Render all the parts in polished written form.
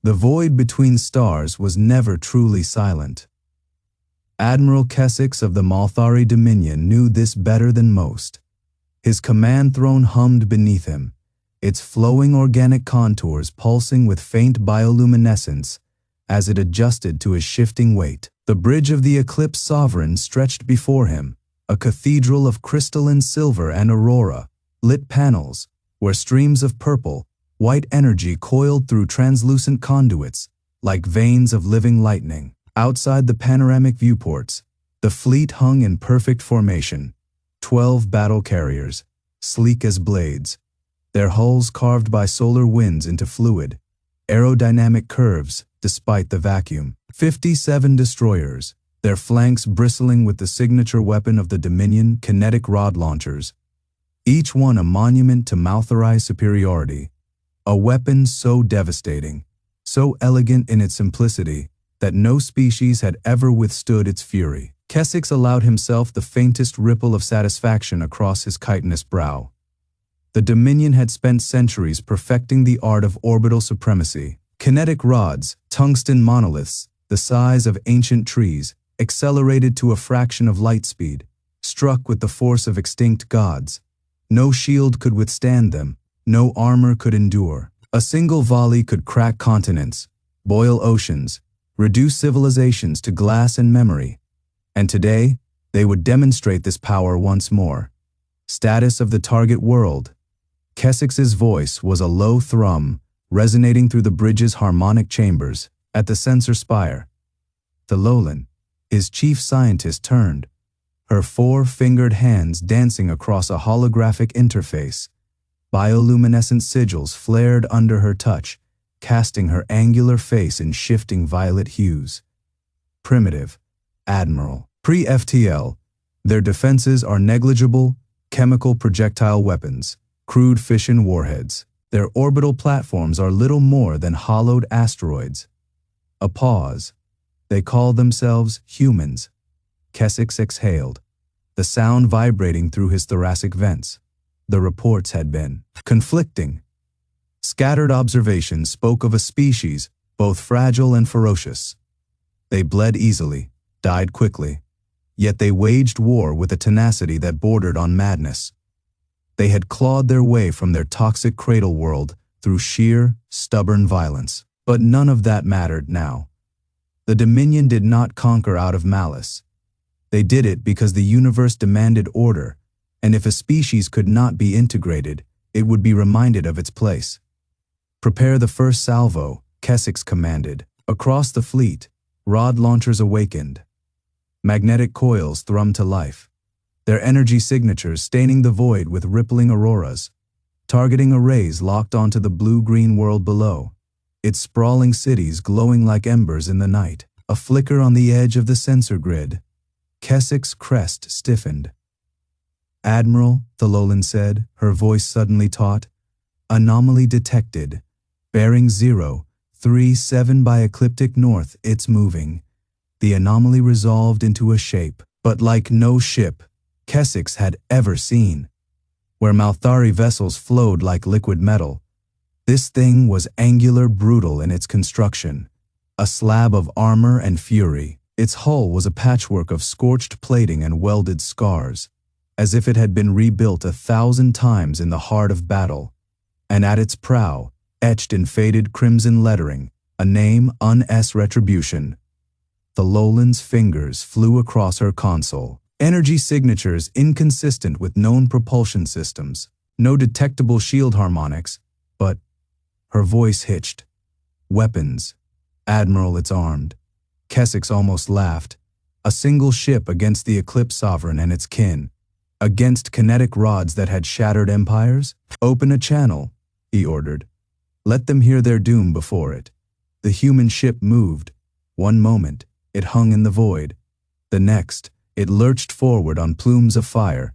The void between stars was never truly silent. Admiral Kessix of the Malthari Dominion knew this better than most. His command throne hummed beneath him, its flowing organic contours pulsing with faint bioluminescence as it adjusted to his shifting weight. The bridge of the Eclipse Sovereign stretched before him, a cathedral of crystalline silver and aurora, lit panels, where streams of purple, white energy coiled through translucent conduits, like veins of living lightning. Outside the panoramic viewports, the fleet hung in perfect formation, 12 battle carriers, sleek as blades, their hulls carved by solar winds into fluid, aerodynamic curves despite the vacuum. 57 destroyers, their flanks bristling with the signature weapon of the Dominion, kinetic rod launchers, each one a monument to Malthari's superiority, a weapon so devastating, so elegant in its simplicity, that no species had ever withstood its fury. Kessix allowed himself the faintest ripple of satisfaction across his chitinous brow. The Dominion had spent centuries perfecting the art of orbital supremacy. Kinetic rods, tungsten monoliths, the size of ancient trees, accelerated to a fraction of light speed, struck with the force of extinct gods. No shield could withstand them, no armor could endure. A single volley could crack continents, boil oceans, reduce civilizations to glass and memory. And today, they would demonstrate this power once more. Status of the target world. Kessix's voice was a low thrum, resonating through the bridge's harmonic chambers. At the sensor spire, Thalolan, his chief scientist, turned, her four-fingered hands dancing across a holographic interface. Bioluminescent sigils flared under her touch, casting her angular face in shifting violet hues. Primitive, Admiral. Pre-FTL, their defenses are negligible, chemical projectile weapons, crude fission warheads. Their orbital platforms are little more than hollowed asteroids. A pause. They call themselves humans. Kessix exhaled, the sound vibrating through his thoracic vents. The reports had been conflicting. Scattered observations spoke of a species both fragile and ferocious. They bled easily, died quickly, yet they waged war with a tenacity that bordered on madness. They had clawed their way from their toxic cradle world through sheer, stubborn violence. But none of that mattered now. The Dominion did not conquer out of malice. They did it because the universe demanded order, and if a species could not be integrated, it would be reminded of its place. Prepare the first salvo, Kessix commanded. Across the fleet, rod launchers awakened. Magnetic coils thrummed to life, their energy signatures staining the void with rippling auroras, targeting arrays locked onto the blue-green world below, its sprawling cities glowing like embers in the night. A flicker on the edge of the sensor grid. Kessix's crest stiffened. Admiral, Thalolan said, her voice suddenly taut. Anomaly detected. Bearing 037 by ecliptic north, it's moving. The anomaly resolved into a shape, but like no ship Kessix had ever seen. Where Malthari vessels flowed like liquid metal, this thing was angular, brutal in its construction, a slab of armor and fury. Its hull was a patchwork of scorched plating and welded scars, as if it had been rebuilt 1,000 times in the heart of battle. And at its prow, etched in faded crimson lettering, a name, Un-S Retribution. Thalolan's fingers flew across her console. Energy signatures inconsistent with known propulsion systems. No detectable shield harmonics, but her voice hitched. Weapons. Admiral, it's armed. Kessix almost laughed. A single ship against the Eclipse Sovereign and its kin. Against kinetic rods that had shattered empires? Open a channel, he ordered. Let them hear their doom before it. The human ship moved. One moment, it hung in the void. The next, it lurched forward on plumes of fire.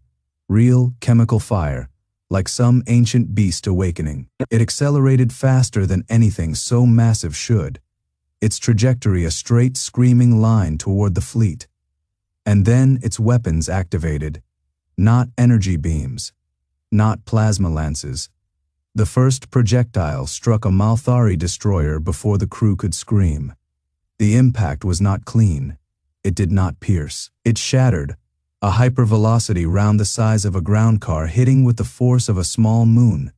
Real, chemical fire. Like some ancient beast awakening. It accelerated faster than anything so massive should, its trajectory a straight, screaming line toward the fleet. And then its weapons activated. Not energy beams, not plasma lances, The first projectile struck a Malthari destroyer before the crew could scream. The impact was not clean. It did not pierce. It shattered, a hypervelocity round the size of a ground car hitting with the force of a small moon.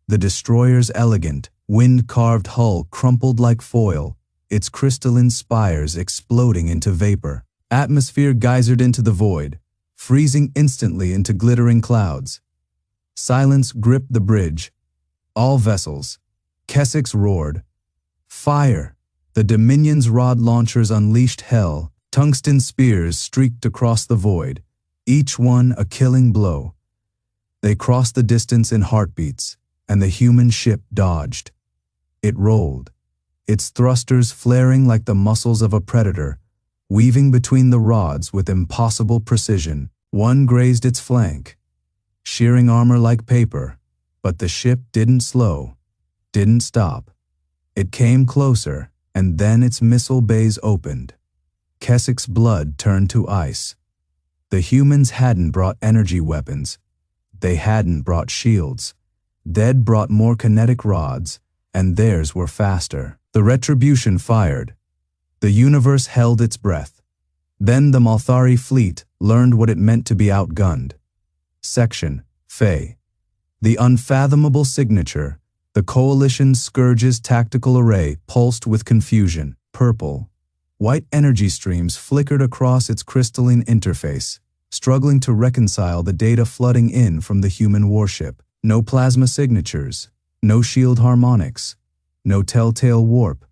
The destroyer's elegant, wind-carved hull crumpled like foil, its crystalline spires exploding into vapor. Atmosphere geysered into the void, freezing instantly into glittering clouds. Silence gripped the bridge. All vessels. Kessix roared. Fire! The Dominion's rod launchers unleashed hell. Tungsten spears streaked across the void, each one a killing blow. They crossed the distance in heartbeats, and the human ship dodged. It rolled, its thrusters flaring like the muscles of a predator, weaving between the rods with impossible precision. One grazed its flank, shearing armor like paper, but the ship didn't slow, didn't stop. It came closer, and then its missile bays opened. Kessix's blood turned to ice. The humans hadn't brought energy weapons. They hadn't brought shields. They'd brought more kinetic rods, and theirs were faster. The Retribution fired. The universe held its breath. Then the Malthari fleet learned what it meant to be outgunned. Section HFY. The unfathomable signature, the coalition's Scourge's tactical array pulsed with confusion. Purple. White energy streams flickered across its crystalline interface, struggling to reconcile the data flooding in from the human warship. No plasma signatures, no shield harmonics, no telltale warp.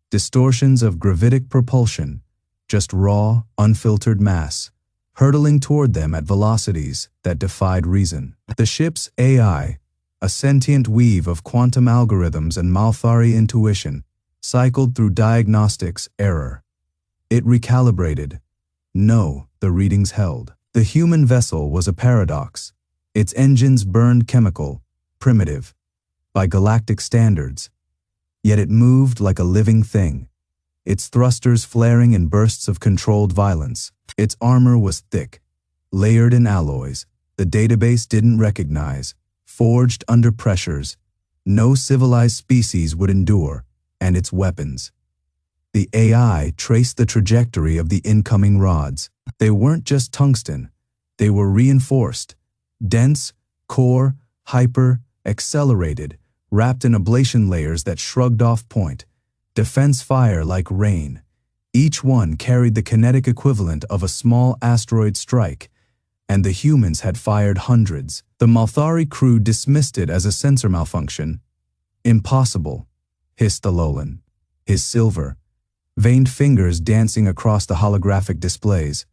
Distortions of gravitic propulsion, just raw, unfiltered mass, hurtling toward them at velocities that defied reason. The ship's AI, a sentient weave of quantum algorithms and Malthari intuition, cycled through diagnostics error. It recalibrated. No, the readings held. The human vessel was a paradox. Its engines burned chemical, primitive, by galactic standards. Yet it moved like a living thing, its thrusters flaring in bursts of controlled violence. Its armor was thick, layered in alloys the database didn't recognize, forged under pressures no civilized species would endure, and its weapons. The AI traced the trajectory of the incoming rods. They weren't just tungsten. They were reinforced, dense, core, hyper, accelerated, wrapped in ablation layers that shrugged off point. Defense fire like rain. Each one carried the kinetic equivalent of a small asteroid strike, and the humans had fired hundreds. The Malthari crew dismissed it as a sensor malfunction. Impossible, hissed the Lolan, his silver, veined fingers dancing across the holographic displays.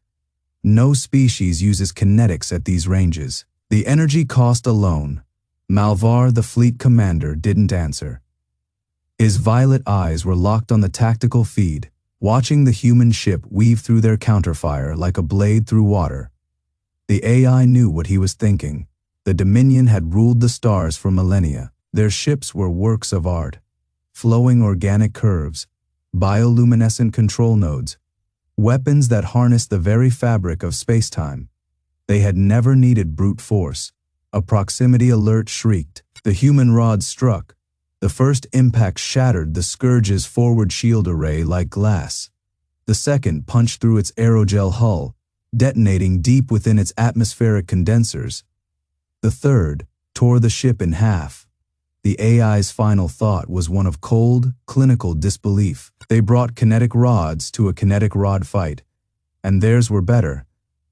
No species uses kinetics at these ranges. The energy cost alone. Malvar, the fleet commander, didn't answer. His violet eyes were locked on the tactical feed, watching the human ship weave through their counterfire like a blade through water. The AI knew what he was thinking. The Dominion had ruled the stars for millennia. Their ships were works of art. Flowing organic curves, bioluminescent control nodes, weapons that harnessed the very fabric of spacetime. They had never needed brute force. A proximity alert shrieked. The human rod struck. The first impact shattered the Scourge's forward shield array like glass. The second punched through its aerogel hull, detonating deep within its atmospheric condensers. The third tore the ship in half. The AI's final thought was one of cold, clinical disbelief. They brought kinetic rods to a kinetic rod fight, and theirs were better.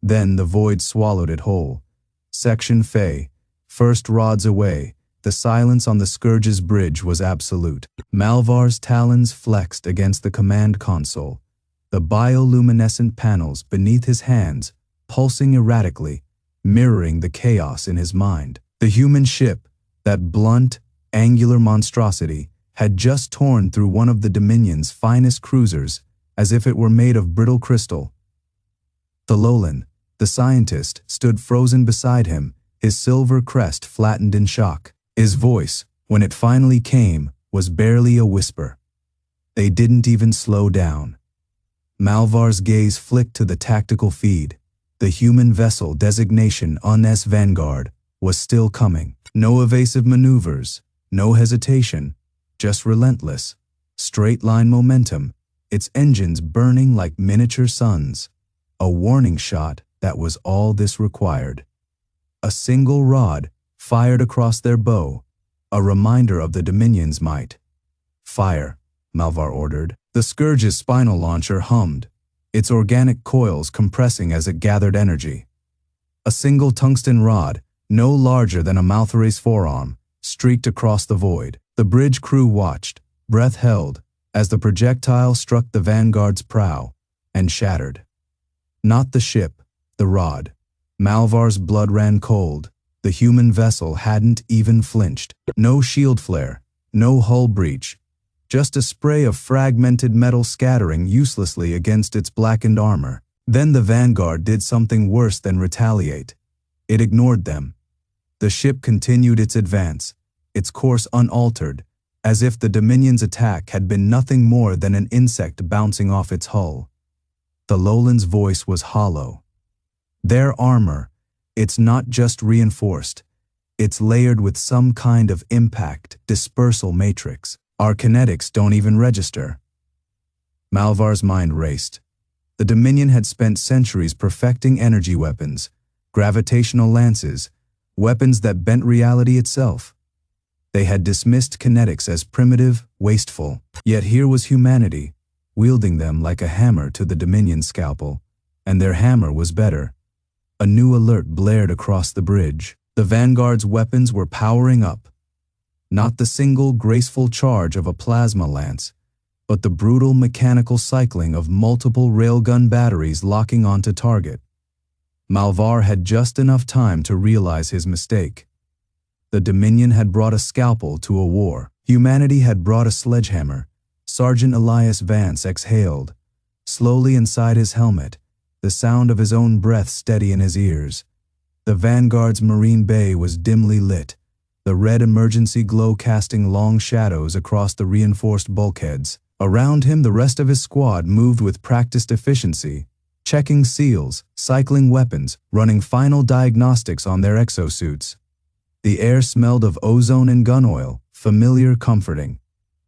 Then the void swallowed it whole. Section HFY. First rods away. The silence on the Scourge's bridge was absolute. Malvar's talons flexed against the command console, the bioluminescent panels beneath his hands pulsing erratically, mirroring the chaos in his mind. The human ship, that blunt, angular monstrosity, had just torn through one of the Dominion's finest cruisers as if it were made of brittle crystal. Thalolan, the scientist, stood frozen beside him, his silver crest flattened in shock. His voice, when it finally came, was barely a whisper. They didn't even slow down. Malvar's gaze flicked to the tactical feed. The human vessel designation UNS Vanguard was still coming. No evasive maneuvers, No hesitation, just relentless, straight-line momentum, its engines burning like miniature suns. A warning shot that was all this required. A single rod, fired across their bow, a reminder of the Dominion's might. "Fire," Malvar ordered. The Scourge's spinal launcher hummed, its organic coils compressing as it gathered energy. A single tungsten rod, no larger than a Malthari's forearm, streaked across the void. The bridge crew watched, breath held, as the projectile struck the Vanguard's prow and shattered. Not the ship, the rod. Malvar's blood ran cold. The human vessel hadn't even flinched. No shield flare, no hull breach, just a spray of fragmented metal scattering uselessly against its blackened armor. Then the Vanguard did something worse than retaliate. It ignored them. The ship continued its advance, its course unaltered, as if the Dominion's attack had been nothing more than an insect bouncing off its hull. The Lowland's voice was hollow. Their armor, it's not just reinforced, it's layered with some kind of impact dispersal matrix. Our kinetics don't even register. Malvar's mind raced. The Dominion had spent centuries perfecting energy weapons, gravitational lances, weapons that bent reality itself. They had dismissed kinetics as primitive, wasteful. Yet here was humanity, wielding them like a hammer to the Dominion's scalpel, and their hammer was better. A new alert blared across the bridge. The Vanguard's weapons were powering up. Not the single graceful charge of a plasma lance, but the brutal mechanical cycling of multiple railgun batteries locking onto target. Malvar had just enough time to realize his mistake. The Dominion had brought a scalpel to a war. Humanity had brought a sledgehammer. Sergeant Elias Vance exhaled. Slowly inside his helmet, the sound of his own breath steady in his ears. The Vanguard's marine bay was dimly lit, the red emergency glow casting long shadows across the reinforced bulkheads. Around him, the rest of his squad moved with practiced efficiency, checking seals, cycling weapons, running final diagnostics on their exosuits. The air smelled of ozone and gun oil, familiar, comforting.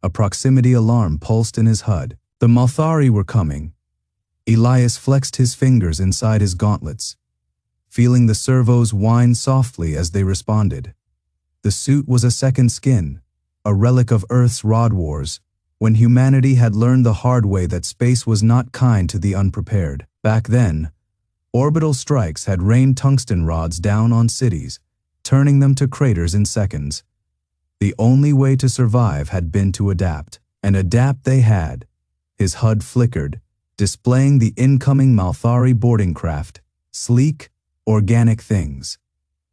A proximity alarm pulsed in his HUD. The Malthari were coming. Elias flexed his fingers inside his gauntlets, feeling the servos whine softly as they responded. The suit was a second skin, a relic of Earth's rod wars, when humanity had learned the hard way that space was not kind to the unprepared. Back then, orbital strikes had rained tungsten rods down on cities, turning them to craters in seconds. The only way to survive had been to adapt, and adapt they had. His HUD flickered, displaying the incoming Malthari boarding craft, sleek, organic things.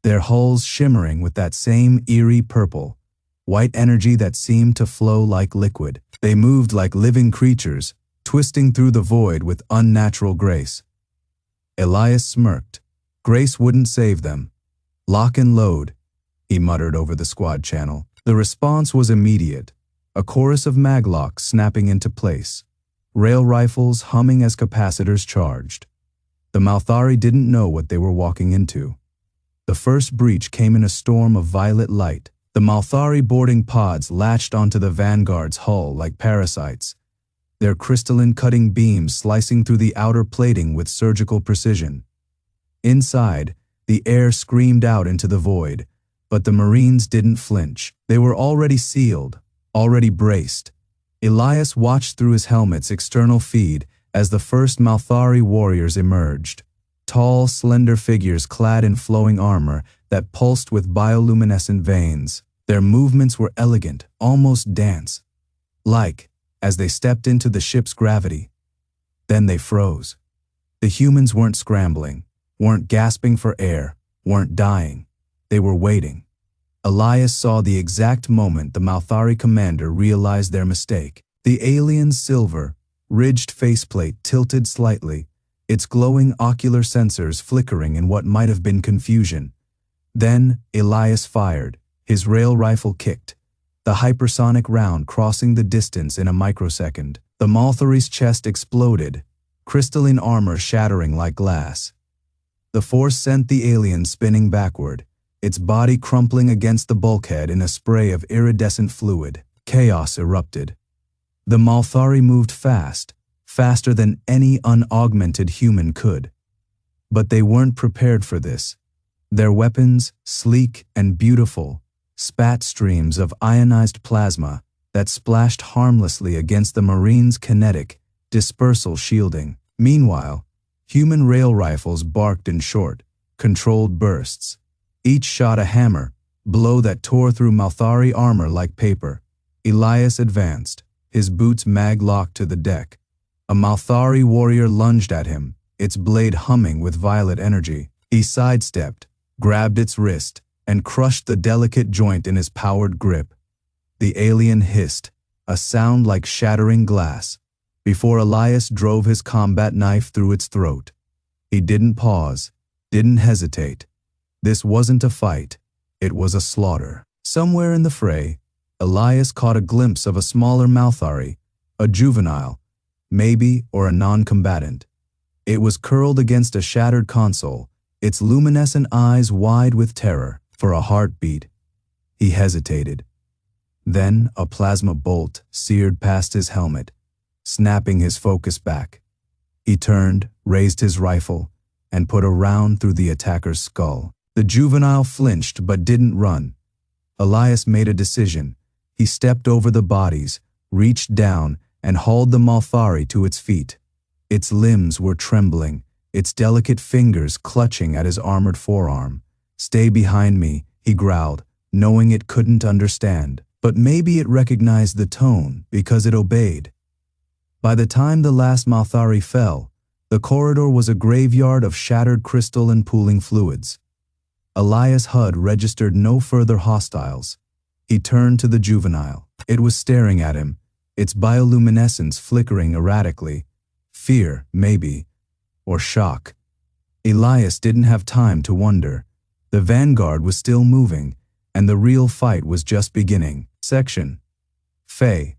Their hulls shimmering with that same eerie purple, white energy that seemed to flow like liquid. They moved like living creatures, twisting through the void with unnatural grace. Elias smirked. Grace wouldn't save them. "Lock and load," he muttered over the squad channel. The response was immediate, a chorus of maglocks snapping into place, rail rifles humming as capacitors charged. The Malthari didn't know what they were walking into. The first breach came in a storm of violet light. The Malthari boarding pods latched onto the Vanguard's hull like parasites, their crystalline cutting beams slicing through the outer plating with surgical precision. Inside, the air screamed out into the void, but the Marines didn't flinch. They were already sealed, already braced. Elias watched through his helmet's external feed as the first Malthari warriors emerged. Tall, slender figures clad in flowing armor that pulsed with bioluminescent veins. Their movements were elegant, almost dance-like, as they stepped into the ship's gravity. Then they froze. The humans weren't scrambling, weren't gasping for air, weren't dying. They were waiting. Elias saw the exact moment the Malthari commander realized their mistake. The alien's silver, ridged faceplate tilted slightly, its glowing ocular sensors flickering in what might have been confusion. Then Elias fired. His rail rifle kicked, the hypersonic round crossing the distance in a microsecond. The Malthari's chest exploded, crystalline armor shattering like glass. The force sent the alien spinning backward, its body crumpling against the bulkhead in a spray of iridescent fluid. Chaos erupted. The Malthari moved fast, faster than any unaugmented human could. But they weren't prepared for this. Their weapons, sleek and beautiful, spat streams of ionized plasma that splashed harmlessly against the Marines' kinetic, dispersal shielding. Meanwhile, human rail rifles barked in short, controlled bursts. Each shot a hammer, blow that tore through Malthari armor like paper. Elias advanced, his boots mag-locked to the deck. A Malthari warrior lunged at him, its blade humming with violet energy. He sidestepped, grabbed its wrist, and crushed the delicate joint in his powered grip. The alien hissed, a sound like shattering glass, before Elias drove his combat knife through its throat. He didn't pause, didn't hesitate. This wasn't a fight, it was a slaughter. Somewhere in the fray, Elias caught a glimpse of a smaller Malthari, a juvenile, maybe, or a non-combatant. It was curled against a shattered console, its luminescent eyes wide with terror. For a heartbeat, he hesitated. Then a plasma bolt seared past his helmet, snapping his focus back. He turned, raised his rifle, and put a round through the attacker's skull. The juvenile flinched but didn't run. Elias made a decision. He stepped over the bodies, reached down, and hauled the Malthari to its feet. Its limbs were trembling, its delicate fingers clutching at his armored forearm. "Stay behind me," he growled, knowing it couldn't understand. But maybe it recognized the tone because it obeyed. By the time the last Malthari fell, the corridor was a graveyard of shattered crystal and pooling fluids. Elias' HUD registered no further hostiles. He turned to the juvenile. It was staring at him, its bioluminescence flickering erratically. Fear, maybe, or shock. Elias didn't have time to wonder. The vanguard was still moving, and the real fight was just beginning. Section Fae.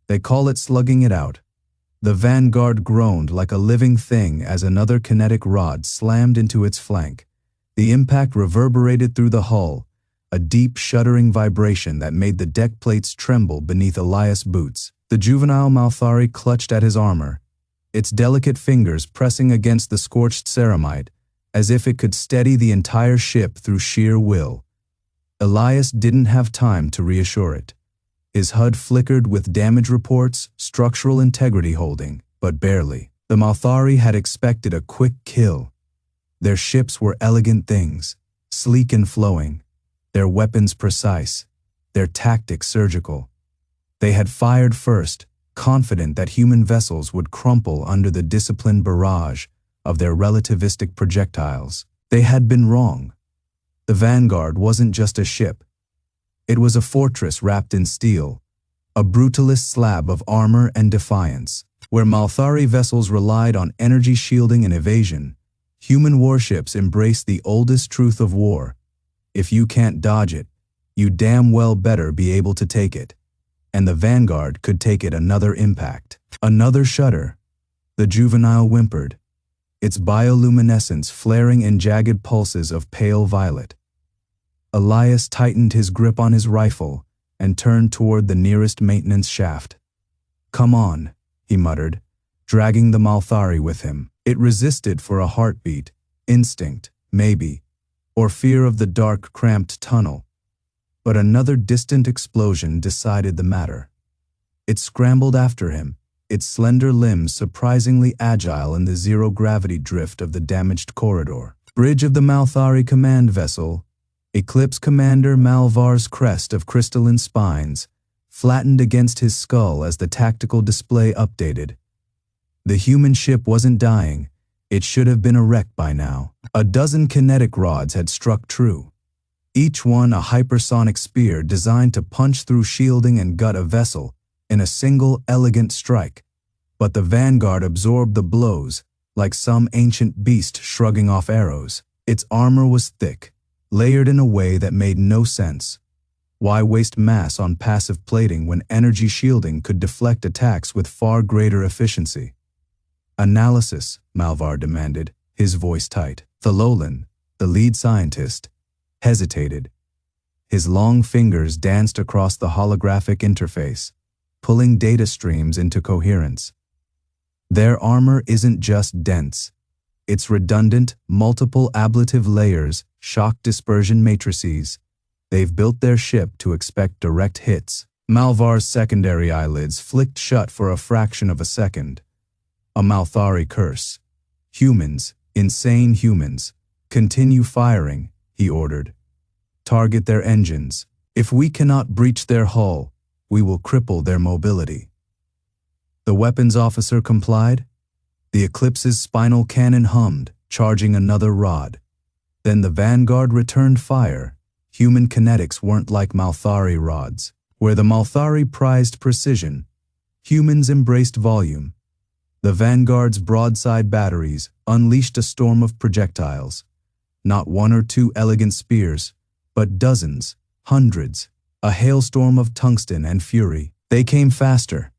They call it slugging it out. The vanguard groaned like a living thing as another kinetic rod slammed into its flank. The impact reverberated through the hull, a deep shuddering vibration that made the deck plates tremble beneath Elias' boots. The juvenile Malthari clutched at his armor, its delicate fingers pressing against the scorched ceramite, as if it could steady the entire ship through sheer will. Elias didn't have time to reassure it. His HUD flickered with damage reports, structural integrity holding, but barely. The Malthari had expected a quick kill. Their ships were elegant things, sleek and flowing, their weapons precise, their tactics surgical. They had fired first, confident that human vessels would crumple under the disciplined barrage of their relativistic projectiles. They had been wrong. The vanguard wasn't just a ship. It was a fortress wrapped in steel, a brutalist slab of armor and defiance. Where Malthari vessels relied on energy shielding and evasion, human warships embraced the oldest truth of war. If you can't dodge it, you damn well better be able to take it. And the vanguard could take it another impact. Another shudder. The juvenile whimpered, its bioluminescence flaring in jagged pulses of pale violet. Elias tightened his grip on his rifle and turned toward the nearest maintenance shaft. "Come on," he muttered, dragging the Malthari with him. It resisted for a heartbeat, instinct, maybe, or fear of the dark, cramped tunnel. But another distant explosion decided the matter. It scrambled after him, its slender limbs surprisingly agile in the zero-gravity drift of the damaged corridor. Bridge of the Malthari command vessel, Eclipse Commander Malvar's crest of crystalline spines, flattened against his skull as the tactical display updated. The human ship wasn't dying. It should have been a wreck by now. A dozen kinetic rods had struck true, each one a hypersonic spear designed to punch through shielding and gut a vessel in a single elegant strike. But the vanguard absorbed the blows like some ancient beast shrugging off arrows. Its armor was thick, layered in a way that made no sense. Why waste mass on passive plating when energy shielding could deflect attacks with far greater efficiency? "Analysis," Malvar demanded, his voice tight. Thalolan, the lead scientist, hesitated. His long fingers danced across the holographic interface, pulling data streams into coherence. Their armor isn't just dense. It's redundant, multiple ablative layers, shock dispersion matrices. They've built their ship to expect direct hits. Malvar's secondary eyelids flicked shut for a fraction of a second. A Malthari curse. Humans, insane humans, continue firing, he ordered. Target their engines. If we cannot breach their hull, we will cripple their mobility. The weapons officer complied. The Eclipse's spinal cannon hummed, charging another rod. Then the Vanguard returned fire. Human kinetics weren't like Malthari rods. Where the Malthari prized precision, humans embraced volume. The Vanguard's broadside batteries unleashed a storm of projectiles. Not one or two elegant spears, but dozens, hundreds, a hailstorm of tungsten and fury. They came faster,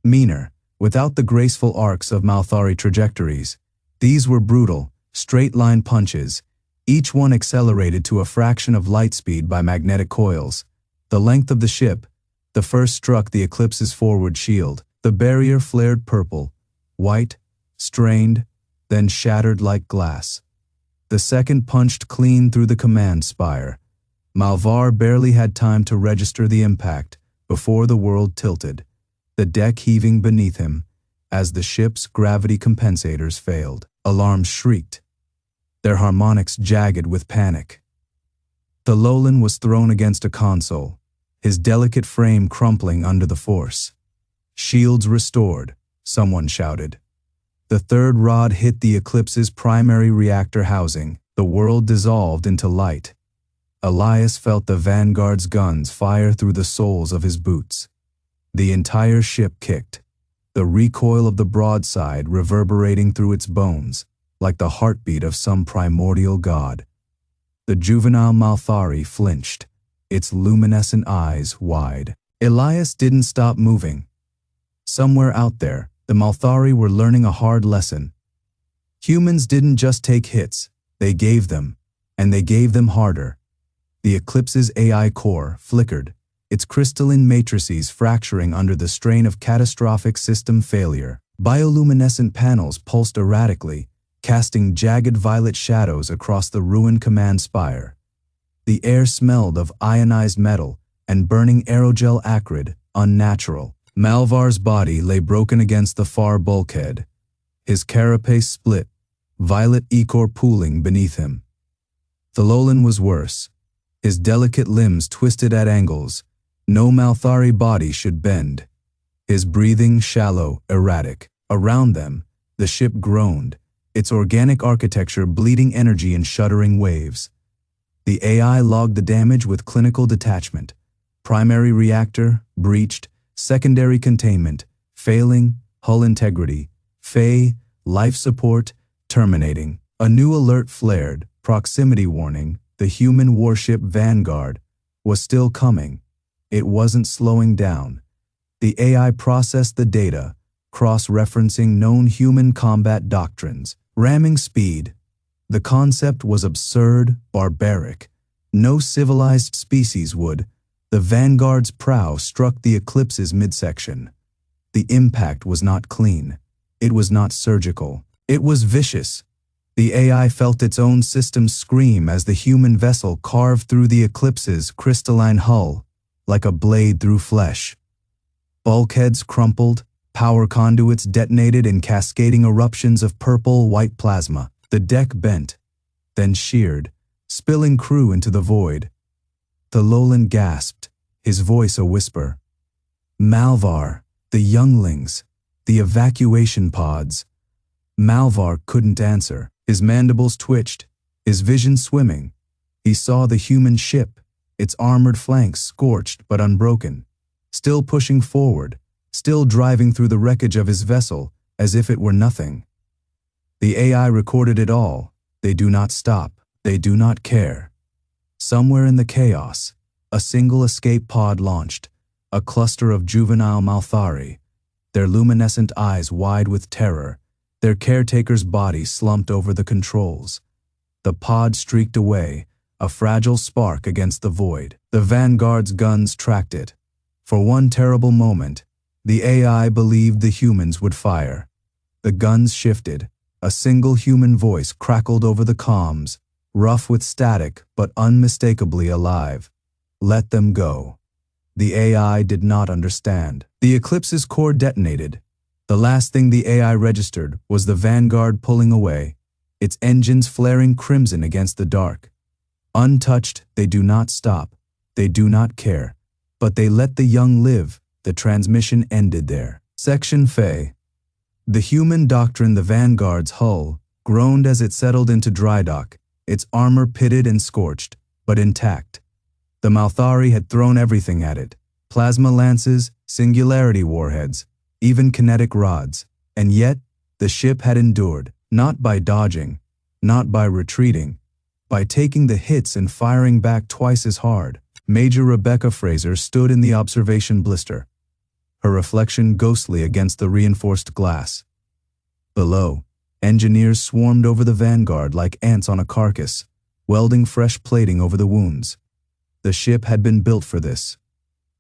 meaner, without the graceful arcs of Malthari trajectories. These were brutal, straight-line punches, each one accelerated to a fraction of light speed by magnetic coils. The length of the ship, the first struck the Eclipse's forward shield. The barrier flared purple, white, strained, then shattered like glass. The second punched clean through the command spire. Malvar barely had time to register the impact before the world tilted, the deck heaving beneath him as the ship's gravity compensators failed. Alarms shrieked, their harmonics jagged with panic. The Lolan was thrown against a console, his delicate frame crumpling under the force. Shields restored, someone shouted. The third rod hit the Eclipse's primary reactor housing. The world dissolved into light. Elias felt the Vanguard's guns fire through the soles of his boots. The entire ship kicked, the recoil of the broadside reverberating through its bones, like the heartbeat of some primordial god. The juvenile Malthari flinched, its luminescent eyes wide. Elias didn't stop moving. Somewhere out there, the Malthari were learning a hard lesson. Humans didn't just take hits, they gave them, and they gave them harder. The Eclipse's AI core flickered, its crystalline matrices fracturing under the strain of catastrophic system failure. Bioluminescent panels pulsed erratically, casting jagged violet shadows across the ruined command spire. The air smelled of ionized metal and burning aerogel, acrid, unnatural. Malvar's body lay broken against the far bulkhead, his carapace split, violet ichor pooling beneath him. The Lolan was worse, his delicate limbs twisted at angles. No Malthari body should bend. His breathing shallow, erratic. Around them, the ship groaned, its organic architecture bleeding energy in shuddering waves. The AI logged the damage with clinical detachment. Primary reactor, breached. Secondary containment, failing. Hull integrity, life support, terminating. A new alert flared, proximity warning. The human warship Vanguard was still coming. It wasn't slowing down. The AI processed the data, cross-referencing known human combat doctrines. Ramming speed. The concept was absurd, barbaric. No civilized species would. The Vanguard's prow struck the Eclipse's midsection. The impact was not clean. It was not surgical. It was vicious. The AI felt its own system scream as the human vessel carved through the Eclipse's crystalline hull, like a blade through flesh. Bulkheads crumpled, power conduits detonated in cascading eruptions of purple-white plasma. The deck bent, then sheared, spilling crew into the void. The Lolan gasped, his voice a whisper. Malvar, the younglings, the evacuation pods. Malvar couldn't answer. His mandibles twitched, his vision swimming. He saw the human ship, its armored flanks scorched but unbroken, still pushing forward, still driving through the wreckage of his vessel as if it were nothing. The AI recorded it all. They do not stop. They do not care. Somewhere in the chaos, a single escape pod launched, a cluster of juvenile Malthari, their luminescent eyes wide with terror, their caretaker's body slumped over the controls. The pod streaked away, a fragile spark against the void. The Vanguard's guns tracked it. For one terrible moment, the AI believed the humans would fire. The guns shifted. A single human voice crackled over the comms, rough with static but unmistakably alive. Let them go. The AI did not understand. The Eclipse's core detonated. The last thing the AI registered was the Vanguard pulling away, its engines flaring crimson against the dark. Untouched, they do not stop. They do not care. But they let the young live. The transmission ended there. Section Fe. The human doctrine, the Vanguard's hull, groaned as it settled into dry dock, its armor pitted and scorched, but intact. The Malthari had thrown everything at it. Plasma lances, singularity warheads, even kinetic rods. And yet, the ship had endured, not by dodging, not by retreating, by taking the hits and firing back twice as hard. Major Rebecca Fraiser stood in the observation blister, her reflection ghostly against the reinforced glass. Below, engineers swarmed over the Vanguard like ants on a carcass, welding fresh plating over the wounds. The ship had been built for this.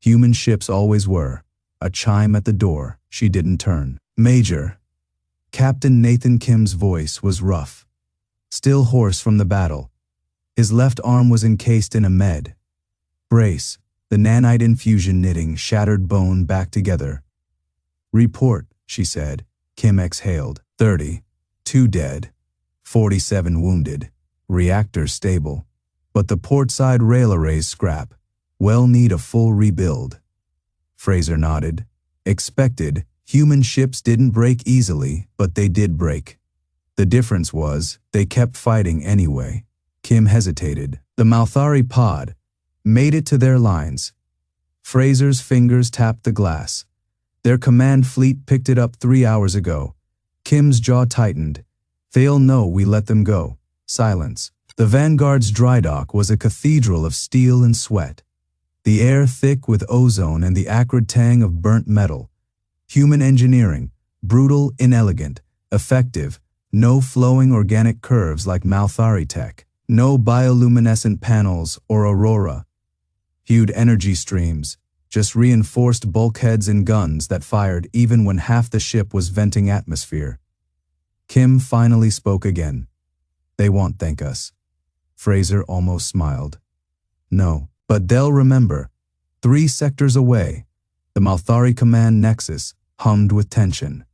Human ships always were. A chime at the door. She didn't turn. Major. Captain Nathan Kim's voice was rough, still hoarse from the battle. His left arm was encased in a med. Brace, the nanite infusion knitting shattered bone back together. Report, she said. Kim exhaled. 30. 2 dead. 47 wounded. Reactors stable. But the portside rail arrays scrap. Well need a full rebuild. Fraiser nodded. Expected. Human ships didn't break easily, but they did break. The difference was, they kept fighting anyway. Kim hesitated. The Malthari pod made it to their lines. Fraiser's fingers tapped the glass. Their command fleet picked it up 3 hours ago. Kim's jaw tightened. They'll know we let them go. Silence. The Vanguard's dry dock was a cathedral of steel and sweat. The air thick with ozone and the acrid tang of burnt metal. Human engineering, brutal, inelegant, effective, no flowing organic curves like Malthari tech, no bioluminescent panels or aurora. Hued energy streams, just reinforced bulkheads and guns that fired even when half the ship was venting atmosphere. Kim finally spoke again. They won't thank us. Fraiser almost smiled. No, but they'll remember. 3 sectors away, the Malthari command nexus hummed with tension.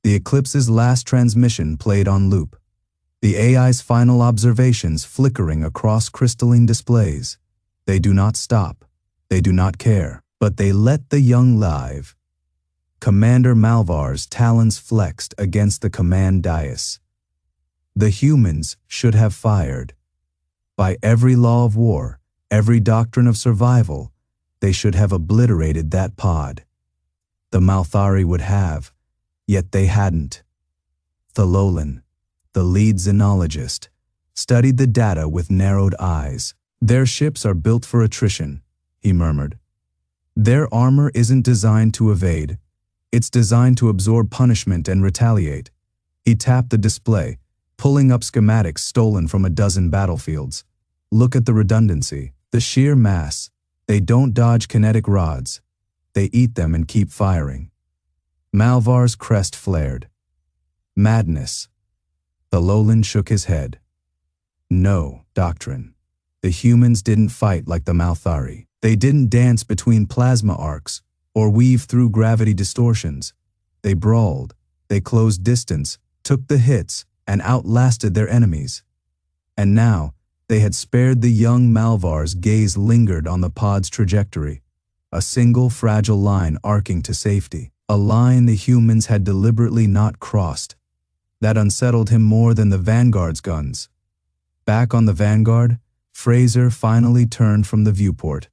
The Eclipse's last transmission played on loop. The AI's final observations flickering across crystalline displays. They do not stop. They do not care. But they let the young live. Commander Malvar's talons flexed against the command dais. The humans should have fired. By every law of war, every doctrine of survival, they should have obliterated that pod. The Malthari would have, yet they hadn't. Thalolan, the lead xenologist, studied the data with narrowed eyes. Their ships are built for attrition, he murmured. Their armor isn't designed to evade. It's designed to absorb punishment and retaliate. He tapped the display, pulling up schematics stolen from a dozen battlefields. Look at the redundancy, the sheer mass. They don't dodge kinetic rods. They eat them and keep firing. Malvar's crest flared. Madness. Thalolan shook his head. No, doctrine. The humans didn't fight like the Malthari. They didn't dance between plasma arcs or weave through gravity distortions. They brawled. They closed distance, took the hits, and outlasted their enemies. And now, they had spared the young Malvar's gaze lingered on the pod's trajectory, a single fragile line arcing to safety, a line the humans had deliberately not crossed. That unsettled him more than the Vanguard's guns. Back on the Vanguard, Fraiser finally turned from the viewport.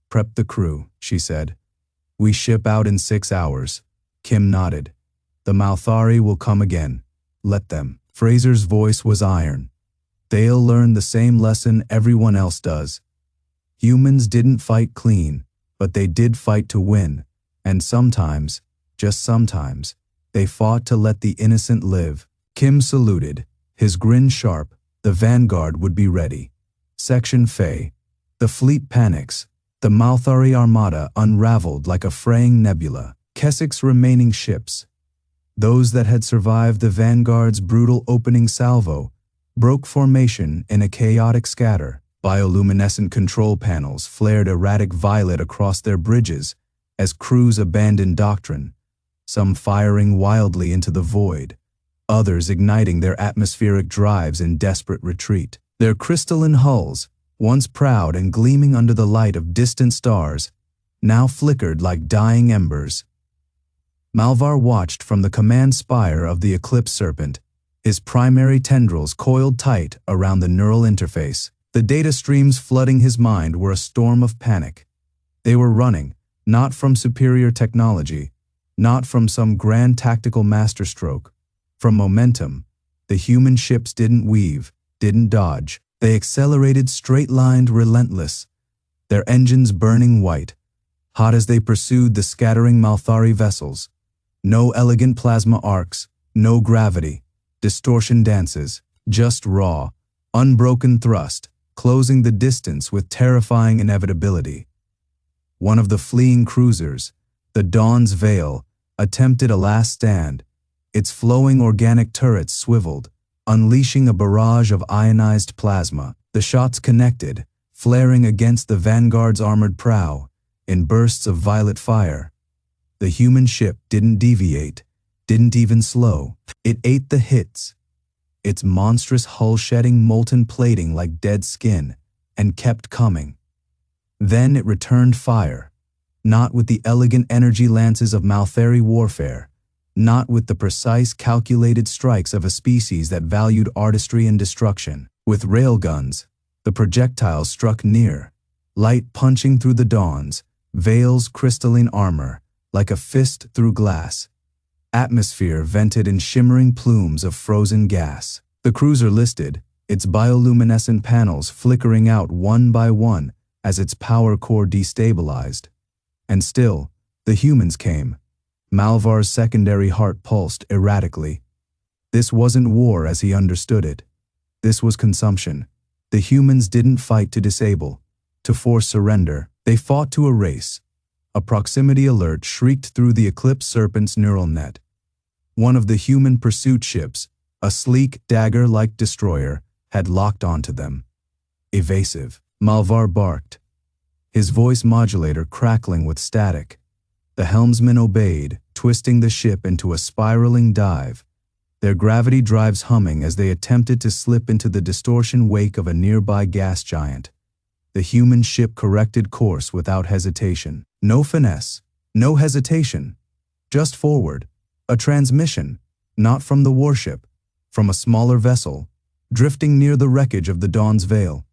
Prep the crew, she said. We ship out in 6 hours. Kim nodded. The Malthari will come again. Let them. Fraiser's voice was iron. They'll learn the same lesson everyone else does. Humans didn't fight clean, but they did fight to win. And sometimes, just sometimes, they fought to let the innocent live. Kim saluted, his grin sharp. The Vanguard would be ready. Section Fae. The fleet panics. The Malthari armada unraveled like a fraying nebula. Kessix remaining ships, those that had survived the Vanguard's brutal opening salvo, broke formation in a chaotic scatter. Bioluminescent control panels flared erratic violet across their bridges as crews abandoned doctrine, some firing wildly into the void, others igniting their atmospheric drives in desperate retreat. Their crystalline hulls, once proud and gleaming under the light of distant stars, now flickered like dying embers. Malvar watched from the command spire of the Eclipse Serpent, his primary tendrils coiled tight around the neural interface. The data streams flooding his mind were a storm of panic. They were running, not from superior technology, not from some grand tactical masterstroke, from momentum. The human ships didn't weave, didn't dodge. They accelerated straight-lined, relentless, their engines burning white, hot as they pursued the scattering Malthari vessels. No elegant plasma arcs, no gravity, distortion dances, just raw, unbroken thrust, closing the distance with terrifying inevitability. One of the fleeing cruisers, the Dawn's Veil, attempted a last stand. Its flowing organic turrets swiveled, unleashing a barrage of ionized plasma. The shots connected, flaring against the Vanguard's armored prow, in bursts of violet fire. The human ship didn't deviate, didn't even slow. It ate the hits, its monstrous hull shedding molten plating like dead skin, and kept coming. Then it returned fire, not with the elegant energy lances of Malthari warfare, not with the precise calculated strikes of a species that valued artistry and destruction. With railguns, the projectiles struck near, light punching through the Dawn's Veil's crystalline armor like a fist through glass. Atmosphere vented in shimmering plumes of frozen gas. The cruiser listed, its bioluminescent panels flickering out one by one as its power core destabilized. And still, the humans came. Malvar's secondary heart pulsed erratically. This wasn't war as he understood it. This was consumption. The humans didn't fight to disable, to force surrender. They fought to erase. A proximity alert shrieked through the Eclipse Serpent's neural net. One of the human pursuit ships, a sleek, dagger-like destroyer, had locked onto them. Evasive. Malvar barked, his voice modulator crackling with static. The helmsman obeyed, twisting the ship into a spiraling dive, their gravity drives humming as they attempted to slip into the distortion wake of a nearby gas giant. The human ship corrected course without hesitation. No finesse, no hesitation. Just forward. A transmission, not from the warship, from a smaller vessel, drifting near the wreckage of the Dawn's Veil.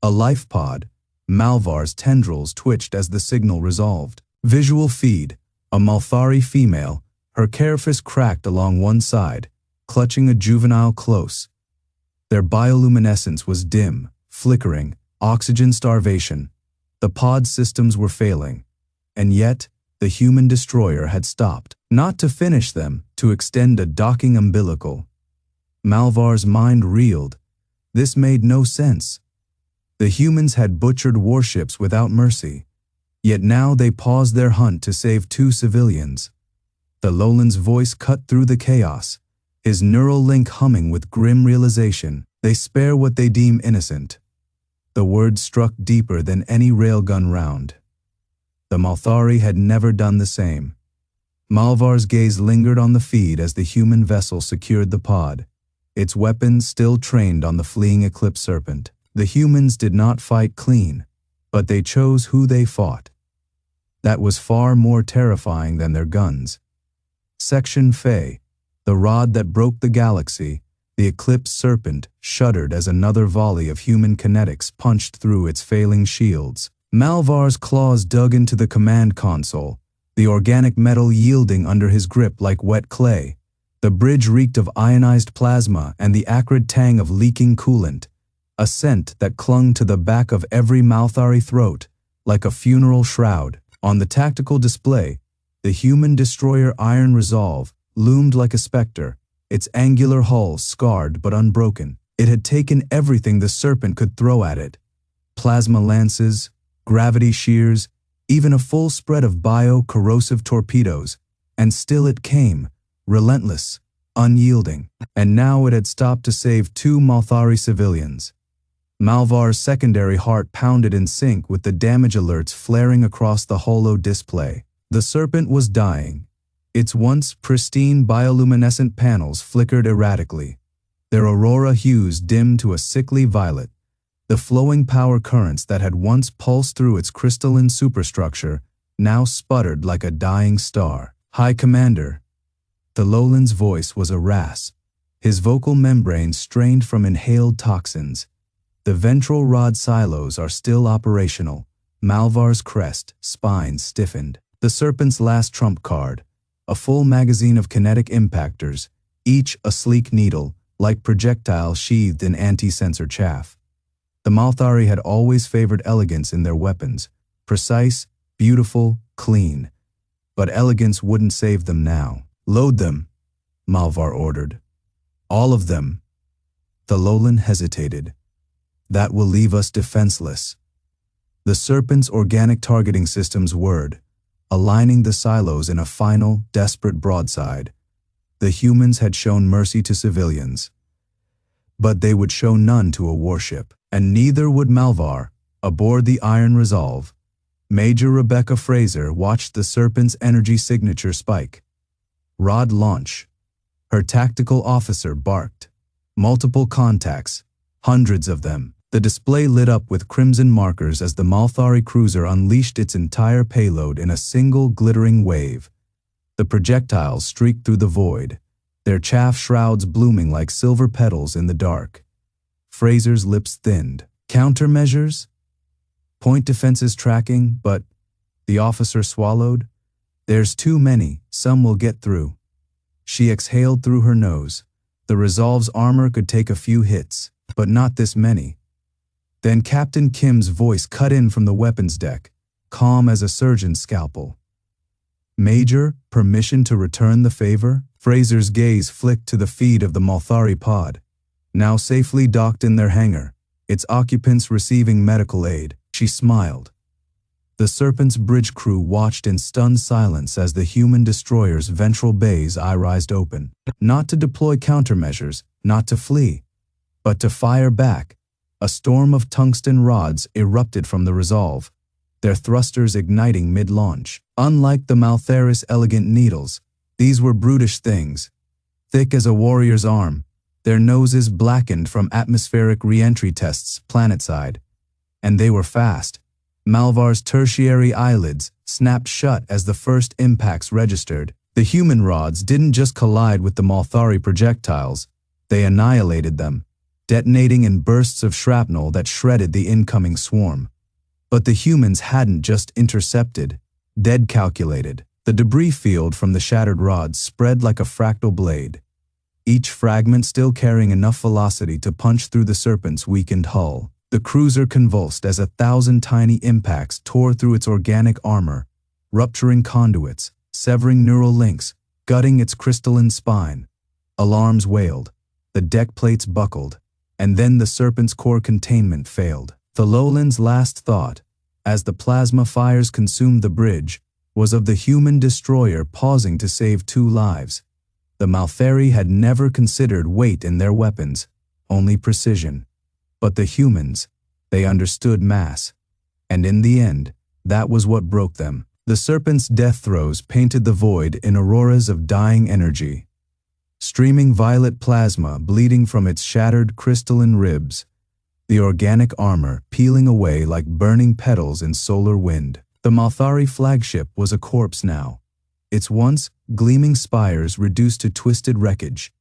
A life pod. Malvar's tendrils twitched as the signal resolved. Visual feed. A Malthari female, her carapace cracked along one side, clutching a juvenile close. Their bioluminescence was dim, flickering, oxygen starvation. The pod systems were failing. And yet, the human destroyer had stopped. Not to finish them, to extend a docking umbilical. Malvar's mind reeled. This made no sense. The humans had butchered warships without mercy. Yet now they paused their hunt to save 2 civilians. The Lowland's voice cut through the chaos, his neural link humming with grim realization. They spare what they deem innocent. The words struck deeper than any railgun round. The Malthari had never done the same. Malvar's gaze lingered on the feed as the human vessel secured the pod, its weapons still trained on the fleeing Eclipse Serpent. The humans did not fight clean, but they chose who they fought. That was far more terrifying than their guns. Section Fae, the rod that broke the galaxy, the Eclipse Serpent shuddered as another volley of human kinetics punched through its failing shields. Malvar's claws dug into the command console, the organic metal yielding under his grip like wet clay. The bridge reeked of ionized plasma and the acrid tang of leaking coolant, a scent that clung to the back of every Malthari throat like a funeral shroud. On the tactical display, the human destroyer Iron Resolve loomed like a specter, its angular hull scarred but unbroken. It had taken everything the Serpent could throw at it, plasma lances, gravity shears, even a full spread of bio-corrosive torpedoes, and still it came, relentless, unyielding. And now it had stopped to save 2 Malthari civilians. Malvar's secondary heart pounded in sync with the damage alerts flaring across the holo display. The Serpent was dying. Its once pristine bioluminescent panels flickered erratically, their aurora hues dimmed to a sickly violet. The flowing power currents that had once pulsed through its crystalline superstructure now sputtered like a dying star. "High Commander." The Lowland's voice was a rasp, his vocal membranes strained from inhaled toxins. "The ventral rod silos are still operational." Malvar's crest, spine stiffened. The Serpent's last trump card, a full magazine of kinetic impactors, each a sleek needle, like projectiles sheathed in anti-sensor chaff. The Malthari had always favored elegance in their weapons, precise, beautiful, clean. But elegance wouldn't save them now. "Load them," Malvar ordered. "All of them." The Lowland hesitated. "That will leave us defenseless." The Serpent's organic targeting systems whirred, aligning the silos in a final, desperate broadside. The humans had shown mercy to civilians, but they would show none to a warship. And neither would Malvar. Aboard the Iron Resolve, Major Rebecca Fraiser watched the Serpent's energy signature spike. "Rod launch." Her tactical officer barked. Multiple contacts, hundreds of them. The display lit up with crimson markers as the Malthari cruiser unleashed its entire payload in a single glittering wave. The projectiles streaked through the void, their chaff shrouds blooming like silver petals in the dark. Fraiser's lips thinned. "Countermeasures? Point defenses tracking, but..." The officer swallowed. "There's too many, some will get through." She exhaled through her nose. The Resolve's armor could take a few hits, but not this many. Then Captain Kim's voice cut in from the weapons deck, calm as a surgeon's scalpel. "Major, permission to return the favor?" Fraiser's gaze flicked to the feed of the Malthari pod, now safely docked in their hangar, its occupants receiving medical aid. She smiled. The Serpent's bridge crew watched in stunned silence as the human destroyer's ventral bay's eye-rised open. Not to deploy countermeasures, not to flee, but to fire back. A storm of tungsten rods erupted from the Resolve, their thrusters igniting mid-launch. Unlike the Malthari's elegant needles, these were brutish things, thick as a warrior's arm, their noses blackened from atmospheric re-entry tests planetside. And they were fast. Malvar's tertiary eyelids snapped shut as the first impacts registered. The human rods didn't just collide with the Malthari projectiles, they annihilated them, detonating in bursts of shrapnel that shredded the incoming swarm. But the humans hadn't just intercepted, they'd calculated. The debris field from the shattered rods spread like a fractal blade, each fragment still carrying enough velocity to punch through the Serpent's weakened hull. The cruiser convulsed as 1,000 tiny impacts tore through its organic armor, rupturing conduits, severing neural links, gutting its crystalline spine. Alarms wailed, the deck plates buckled, and then the Serpent's core containment failed. The Lowland's last thought, as the plasma fires consumed the bridge, was of the human destroyer pausing to save 2 lives. The Malthari had never considered weight in their weapons, only precision. But the humans, they understood mass. And in the end, that was what broke them. The Serpent's death throes painted the void in auroras of dying energy. Streaming violet plasma bleeding from its shattered crystalline ribs, the organic armor peeling away like burning petals in solar wind. The Malthari flagship was a corpse now, its once gleaming spires reduced to twisted wreckage,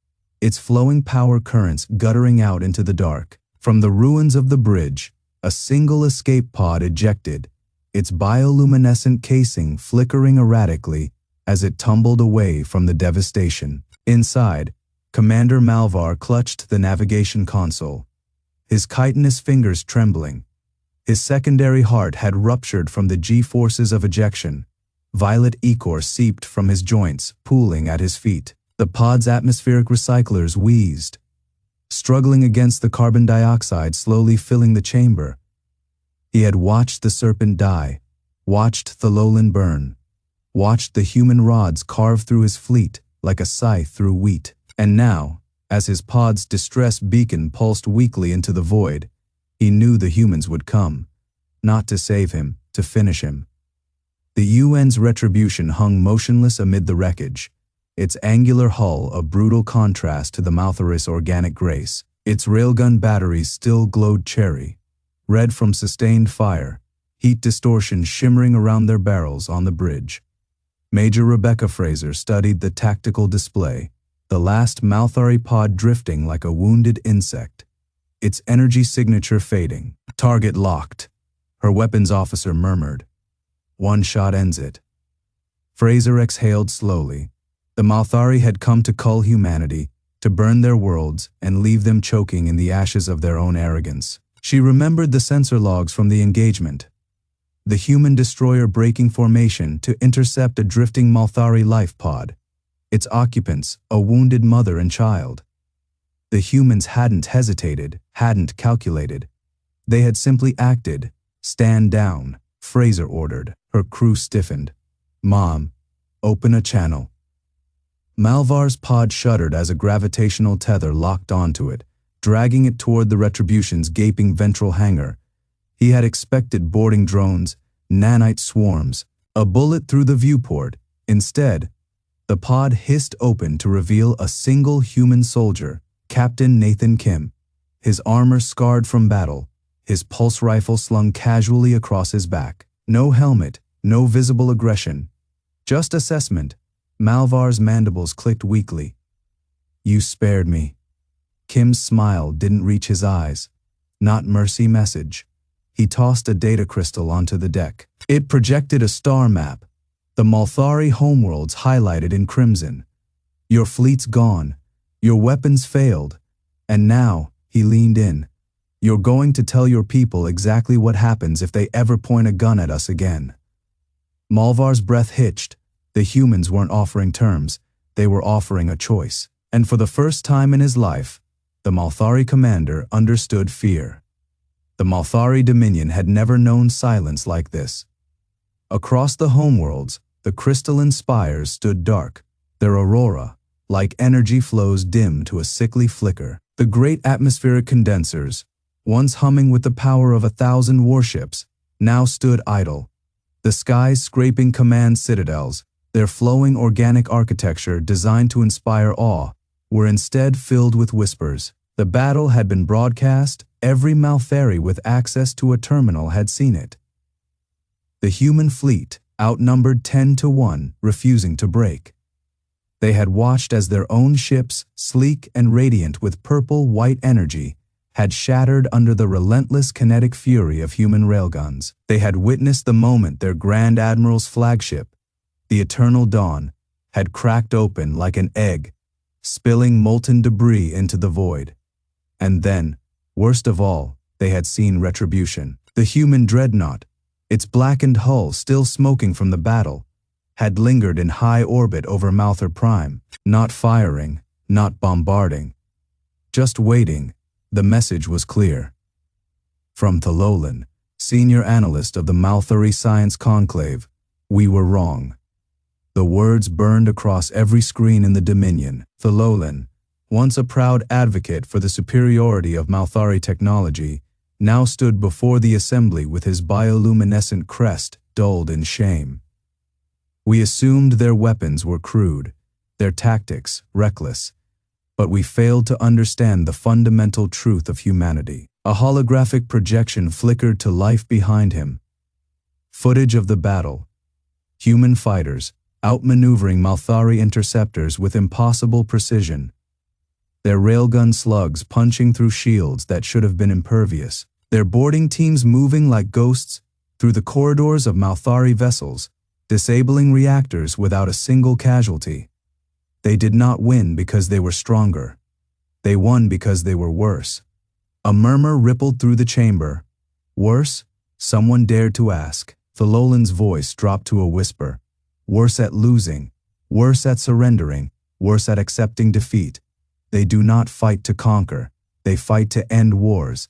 its flowing power currents guttering out into the dark. From the ruins of the bridge, a single escape pod ejected, its bioluminescent casing flickering erratically as it tumbled away from the devastation. Inside, Commander Malvar clutched the navigation console, his chitinous fingers trembling. His secondary heart had ruptured from the G-forces of ejection. Violet ichor seeped from his joints, pooling at his feet. The pod's atmospheric recyclers wheezed, struggling against the carbon dioxide slowly filling the chamber. He had watched the serpent die, watched Thololan burn, watched the human rods carve through his fleet like a scythe through wheat. And now, as his pod's distress beacon pulsed weakly into the void, he knew the humans would come, not to save him, to finish him. The UN's Retribution hung motionless amid the wreckage, its angular hull a brutal contrast to the Malthari's organic grace. Its railgun batteries still glowed cherry, red from sustained fire, heat distortion shimmering around their barrels on the bridge. Major Rebecca Fraiser studied the tactical display, the last Malthari pod drifting like a wounded insect, its energy signature fading. Target locked, her weapons officer murmured. One shot ends it. Fraiser exhaled slowly. The Malthari had come to cull humanity, to burn their worlds and leave them choking in the ashes of their own arrogance. She remembered the sensor logs from the engagement. The human destroyer breaking formation to intercept a drifting Malthari life pod. Its occupants, a wounded mother and child. The humans hadn't hesitated, hadn't calculated. They had simply acted. Stand down, Fraiser ordered. Her crew stiffened. Mom, open a channel. Malvar's pod shuddered as a gravitational tether locked onto it, dragging it toward the Retribution's gaping ventral hangar. He had expected boarding drones, nanite swarms, a bullet through the viewport. Instead, the pod hissed open to reveal a single human soldier, Captain Nathan Kim, his armor scarred from battle, his pulse rifle slung casually across his back. No helmet, no visible aggression, just assessment. Malvar's mandibles clicked weakly. You spared me. Kim's smile didn't reach his eyes. Not mercy message. He tossed a data crystal onto the deck. It projected a star map, the Malthari homeworlds highlighted in crimson. Your fleet's gone. Your weapons failed. And now, he leaned in. You're going to tell your people exactly what happens if they ever point a gun at us again. Malvar's breath hitched. The humans weren't offering terms, they were offering a choice. And for the first time in his life, the Malthari commander understood fear. The Malthari Dominion had never known silence like this. Across the homeworlds, the crystalline spires stood dark, their aurora, like energy flows dim to a sickly flicker. The great atmospheric condensers, once humming with the power of 1,000 warships, now stood idle. The skies scraping command citadels, their flowing organic architecture designed to inspire awe, were instead filled with whispers. The battle had been broadcast, every Malthari with access to a terminal had seen it. The human fleet, outnumbered 10-1, refusing to break. They had watched as their own ships, sleek and radiant with purple-white energy, had shattered under the relentless kinetic fury of human railguns. They had witnessed the moment their Grand Admiral's flagship, the Eternal Dawn, had cracked open like an egg, spilling molten debris into the void. And then, worst of all, they had seen Retribution. The human dreadnought, its blackened hull still smoking from the battle, had lingered in high orbit over Malthar Prime, not firing, not bombarding, just waiting. The message was clear. From Thololan, senior analyst of the Malthari Science Conclave, we were wrong. The words burned across every screen in the Dominion. Thololan, once a proud advocate for the superiority of Malthari technology, now stood before the assembly with his bioluminescent crest dulled in shame. We assumed their weapons were crude, their tactics reckless, but we failed to understand the fundamental truth of humanity. A holographic projection flickered to life behind him. Footage of the battle. Human fighters, outmaneuvering Malthari interceptors with impossible precision. Their railgun slugs punching through shields that should have been impervious. Their boarding teams moving like ghosts through the corridors of Malthari vessels, disabling reactors without a single casualty. They did not win because they were stronger. They won because they were worse. A murmur rippled through the chamber. Worse? Someone dared to ask. Thololan's voice dropped to a whisper. Worse at losing, worse at surrendering, worse at accepting defeat. They do not fight to conquer, they fight to end wars.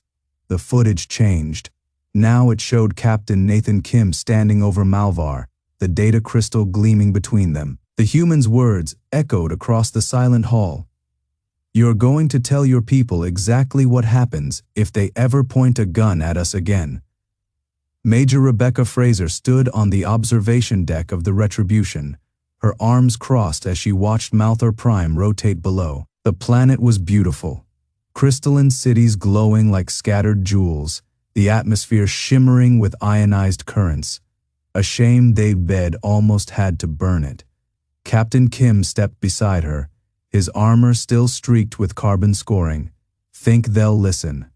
The footage changed. Now it showed Captain Nathan Kim standing over Malvar, the data crystal gleaming between them. The human's words echoed across the silent hall. "You're going to tell your people exactly what happens if they ever point a gun at us again." Major Rebecca Fraiser stood on the observation deck of the Retribution, her arms crossed as she watched Malthar Prime rotate below. The planet was beautiful. Crystalline cities glowing like scattered jewels, the atmosphere shimmering with ionized currents. A shame Daybed almost had to burn it. Captain Kim stepped beside her, his armor still streaked with carbon scoring. "Think they'll listen?"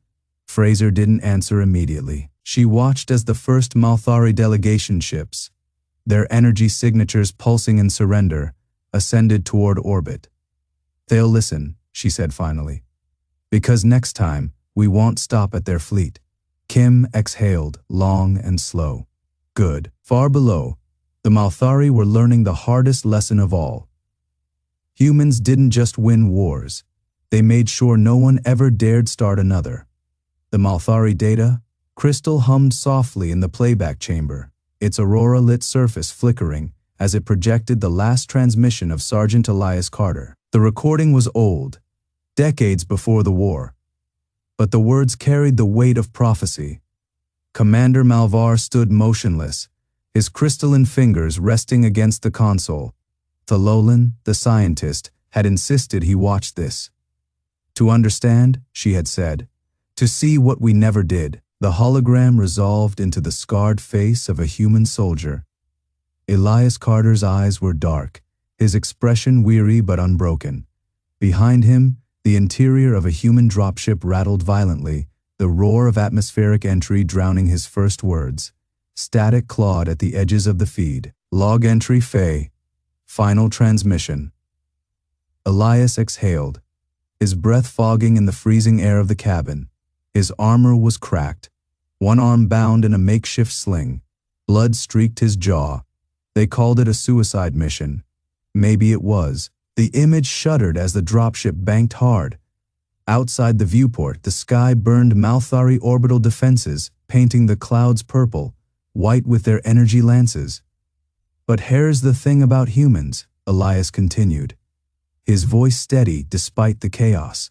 Fraiser didn't answer immediately. She watched as the first Malthari delegation ships, their energy signatures pulsing in surrender, ascended toward orbit. "They'll listen," she said finally. "Because next time, we won't stop at their fleet." Kim exhaled, long and slow. Good. Far below, the Malthari were learning the hardest lesson of all. Humans didn't just win wars, they made sure no one ever dared start another. The Malthari data crystal hummed softly in the playback chamber, its aurora-lit surface flickering as it projected the last transmission of Sergeant Elias Carter. The recording was old, decades before the war, but the words carried the weight of prophecy. Commander Malvar stood motionless, his crystalline fingers resting against the console. Thalolan, the scientist, had insisted he watch this. "To understand," she had said, "to see what we never did." The hologram resolved into the scarred face of a human soldier. Elias Carter's eyes were dark, his expression weary but unbroken. Behind him, the interior of a human dropship rattled violently, the roar of atmospheric entry drowning his first words. Static clawed at the edges of the feed. "Log entry Faye. Final transmission." Elias exhaled, his breath fogging in the freezing air of the cabin. His armor was cracked, one arm bound in a makeshift sling. Blood streaked his jaw. They called it a suicide mission. Maybe it was. The image shuddered as the dropship banked hard. Outside the viewport, the sky burned Malthari orbital defenses, painting the clouds purple, white with their energy lances. "But here's the thing about humans," Elias continued, his voice steady despite the chaos.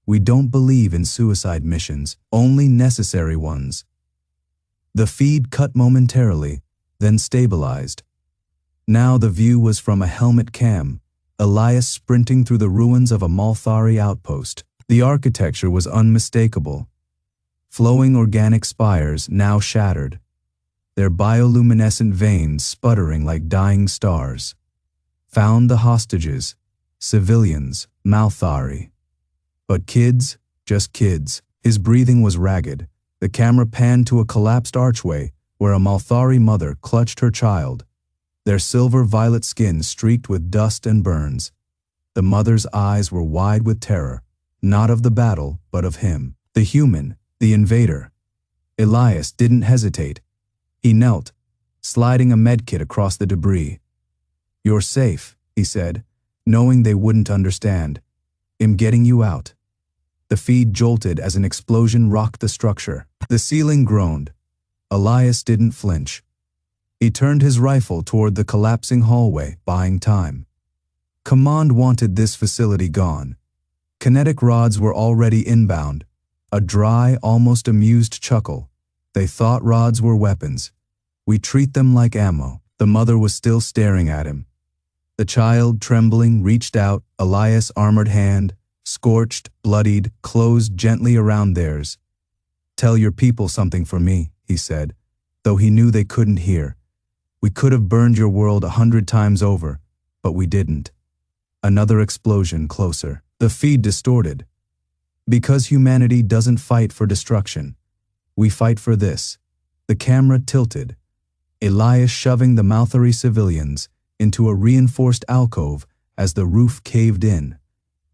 "We don't believe in suicide missions, only necessary ones." The feed cut momentarily, then stabilized. Now the view was from a helmet cam, Elias sprinting through the ruins of a Malthari outpost. The architecture was unmistakable. Flowing organic spires now shattered, their bioluminescent veins sputtering like dying stars. "Found the hostages, civilians, Malthari. But kids, just kids." His breathing was ragged. The camera panned to a collapsed archway where a Malthari mother clutched her child, their silver-violet skin streaked with dust and burns. The mother's eyes were wide with terror, not of the battle, but of him, the human, the invader. Elias didn't hesitate. He knelt, sliding a medkit across the debris. "You're safe," he said, knowing they wouldn't understand. "I'm getting you out." The feed jolted as an explosion rocked the structure. The ceiling groaned. Elias didn't flinch. He turned his rifle toward the collapsing hallway, buying time. Command wanted this facility gone. Kinetic rods were already inbound. A dry, almost amused chuckle. "They thought rods were weapons. We treat them like ammo." The mother was still staring at him. The child, trembling, reached out, Elias' armored hand, scorched, bloodied, closed gently around theirs. "Tell your people something for me," he said, though he knew they couldn't hear. "We could have burned your world 100 times over, but we didn't." Another explosion closer. The feed distorted. "Because humanity doesn't fight for destruction. We fight for this." The camera tilted. Elias shoving the Malthari civilians into a reinforced alcove as the roof caved in.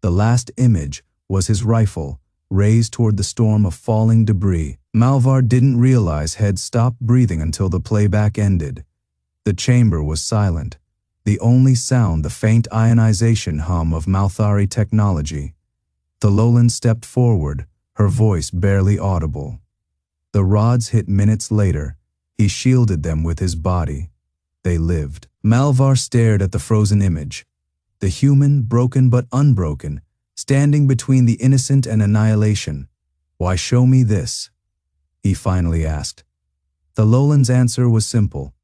The last image was his rifle, raised toward the storm of falling debris. Malvar didn't realize he'd stopped breathing until the playback ended. The chamber was silent, the only sound the faint ionization hum of Malthari technology. Thalolan stepped forward, her voice barely audible. The rods hit minutes later. He shielded them with his body. They lived. Malvar stared at the frozen image. The human, broken but unbroken, standing between the innocent and annihilation. "Why show me this?" he finally asked. The Lowland's answer was simple.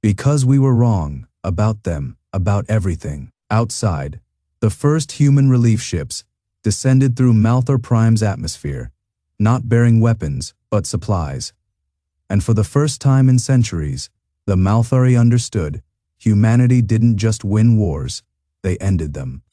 "Because we were wrong, about them, about everything." Outside, the first human relief ships descended through Malthar Prime's atmosphere, not bearing weapons, but supplies. And for the first time in centuries, the Malthari understood humanity didn't just win wars, they ended them.